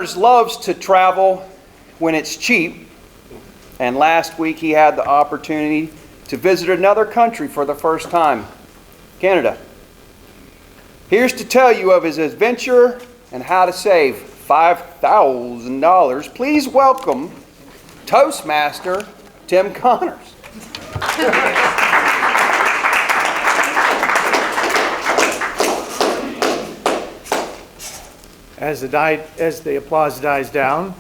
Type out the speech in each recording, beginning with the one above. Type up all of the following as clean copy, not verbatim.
Loves to travel when it's cheap, and last week he had the opportunity to visit another country for the first time, Canada. Here's to tell you of his adventure and how to save $5,000. Please welcome Toastmaster Tim Conyers. As the applause dies down,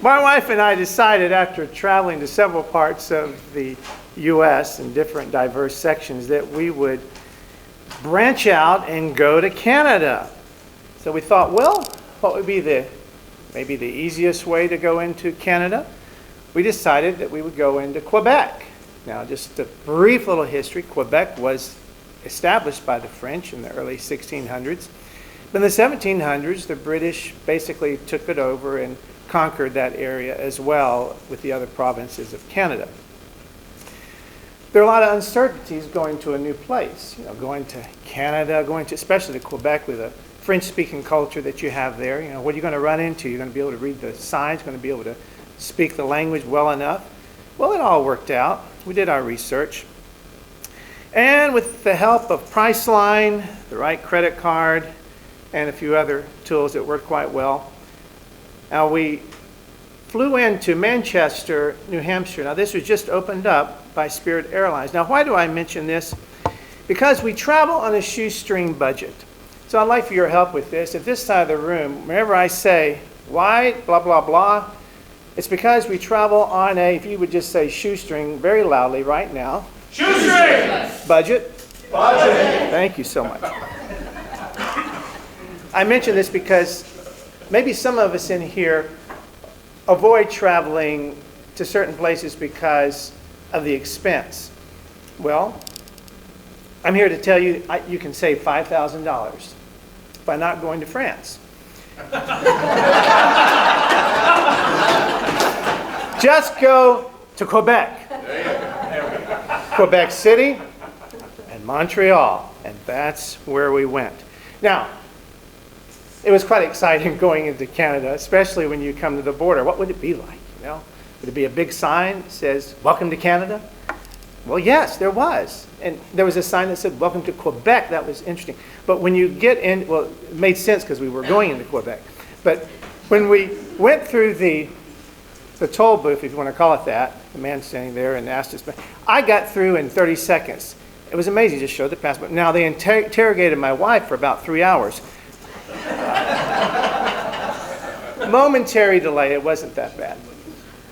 my wife and I decided, after traveling to several parts of the U.S. in different diverse sections, that we would branch out and go to Canada. So we thought, well, what would be maybe the easiest way to go into Canada? We decided that we would go into Quebec. Now, just a brief little history. Quebec was established by the French in the early 1600s. But in the 1700s, the British basically took it over and conquered that area as well with the other provinces of Canada. There are a lot of uncertainties going to a new place. Going to Canada, especially to Quebec with a French-speaking culture that you have there. What are you going to run into? You're going to be able to read the signs, going to be able to speak the language well enough. Well, it all worked out. We did our research. And with the help of Priceline, the right credit card, and a few other tools that worked quite well, now we flew into Manchester, New Hampshire. Now this was just opened up by Spirit Airlines. Now why do I mention this? Because we travel on a shoestring budget. So I'd like for your help with this. At this side of the room, whenever I say, why, blah, blah, blah, it's because we travel on if you would just say shoestring very loudly right now. Shoestring! Budget? Budget! Thank you so much. I mention this because maybe some of us in here avoid traveling to certain places because of the expense. Well, I'm here to tell you you can save $5,000 by not going to France. Just go to Quebec. Quebec City and Montreal, and that's where we went. Now, it was quite exciting going into Canada, especially when you come to the border. What would it be like? Would it be a big sign that says, "Welcome to Canada"? Well, yes, there was. And there was a sign that said, "Welcome to Quebec." That was interesting. But when you get in, well, it made sense because we were going into Quebec. But when we went through the toll booth, if you want to call it that, the man standing there and asked us, I got through in 30 seconds. It was amazing, just showed the passport. Now, they interrogated my wife for about 3 hours. Momentary delay, it wasn't that bad.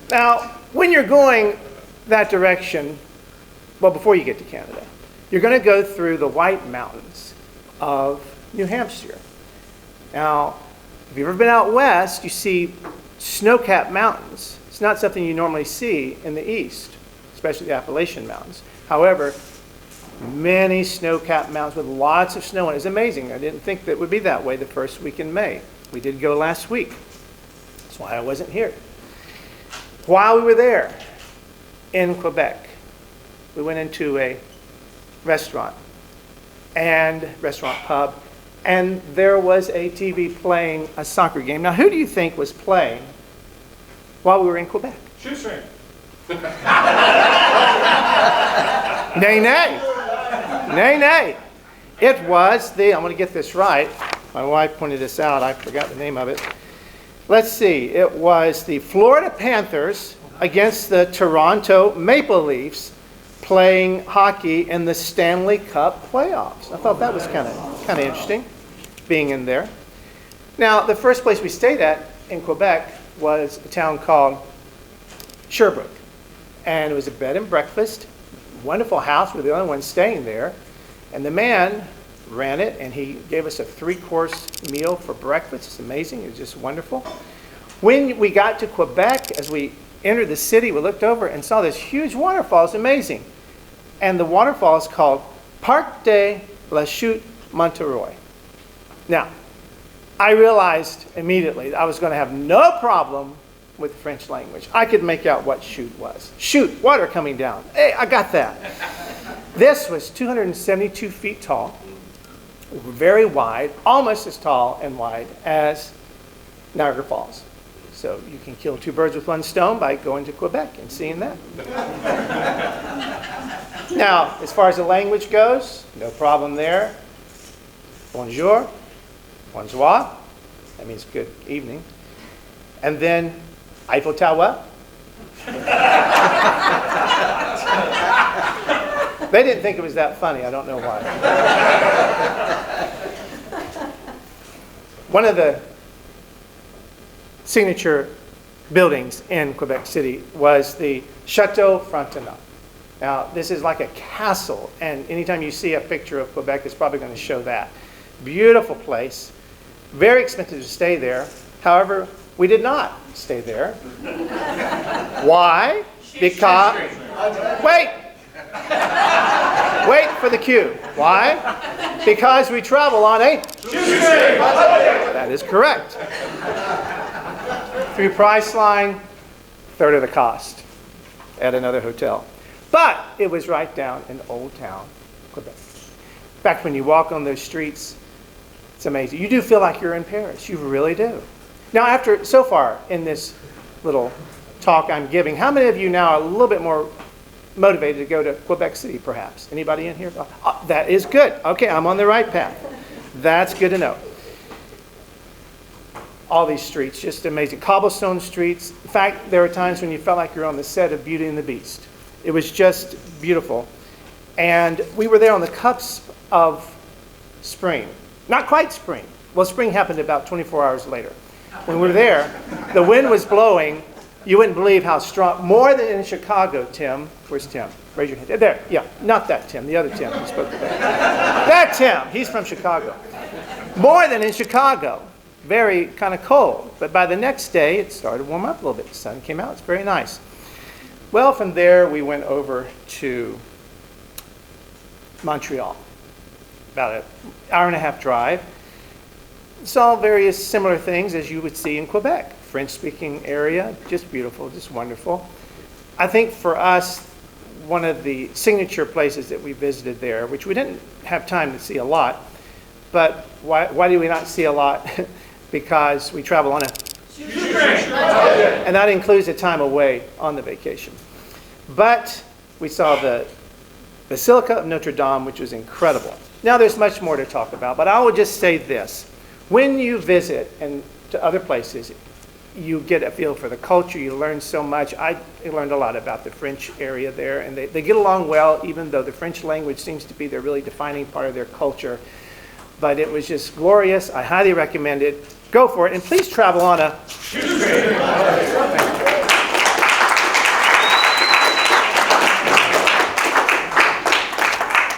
Now, when you're going that direction, well, before you get to Canada, you're going to go through the White Mountains of New Hampshire. Now, if you've ever been out west, you see snow-capped mountains. It's not something you normally see in the east, especially the Appalachian Mountains. However, many snow-capped mountains with lots of snow, and it's amazing. I didn't think that it would be that way the first week in May. We did go last week. That's why I wasn't here. While we were there in Quebec, we went into a restaurant pub, and there was a TV playing a soccer game. Now, who do you think was playing while we were in Quebec? Shoestring! Nay, nay. Nay, nay. It was I'm going to get this right. My wife pointed this out. I forgot the name of it. Let's see. It was the Florida Panthers against the Toronto Maple Leafs playing hockey in the Stanley Cup playoffs. I thought that was kind of interesting, being in there. Now, the first place we stayed at in Quebec was a town called Sherbrooke. And it was a bed and breakfast, wonderful house. We were the only ones staying there. And the man ran it, and he gave us a 3-course meal for breakfast. It's amazing. It was just wonderful. When we got to Quebec, as we entered the city, we looked over and saw this huge waterfall. It's amazing. And the waterfall is called Parc de la Chute Monteroy. Now, I realized immediately that I was going to have no problem with the French language. I could make out what chute was. Chute, water coming down. Hey, I got that. This was 272 feet tall. very wide, almost as tall and wide as Niagara Falls. So you can kill two birds with one stone by going to Quebec and seeing that. Now, as far as the language goes, no problem there. Bonjour, bonsoir, that means good evening. And then Eiffel Tower. They didn't think it was that funny, I don't know why. One of the signature buildings in Quebec City was the Chateau Frontenac. Now, this is like a castle, and anytime you see a picture of Quebec, it's probably going to show that. Beautiful place, very expensive to stay there. However, we did not stay there. Why? Because, wait for the cue. Why? Because we travel on a that is correct. Through Priceline, third of the cost at another hotel. But it was right down in Old Town, Quebec. In fact, when you walk on those streets, it's amazing. You do feel like you're in Paris. You really do. Now, so far in this little talk I'm giving, how many of you now are a little bit more motivated to go to Quebec City, perhaps? Anybody in here? Oh, that is good. Okay, I'm on the right path. That's good to know. All these streets, just amazing. Cobblestone streets. In fact, there were times when you felt like you're on the set of Beauty and the Beast. It was just beautiful. And we were there on the cusp of spring. Not quite spring. Well, spring happened about 24 hours later. When we were there, the wind was blowing. You wouldn't believe how strong, more than in Chicago, Tim. Where's Tim? Raise your hand. There, yeah, not that Tim, the other Tim who spoke today. That Tim, he's from Chicago. More than in Chicago. Very kind of cold. But by the next day, it started to warm up a little bit. The sun came out. It's very nice. Well, from there, we went over to Montreal. About an hour and a half drive. Saw various similar things as you would see in Quebec. French-speaking area, just beautiful, just wonderful. I think for us, one of the signature places that we visited there, which we didn't have time to see a lot, but why do we not see a lot? Because we travel on a and that includes the time away on the vacation. But we saw the Basilica of Notre Dame, which was incredible. Now there's much more to talk about, but I will just say this. When you visit and to other places, you get a feel for the culture. You learn so much. I learned a lot about the French area there, and they get along well, even though the French language seems to be their really defining part of their culture. But it was just glorious. I highly recommend it. Go for it, and please travel on a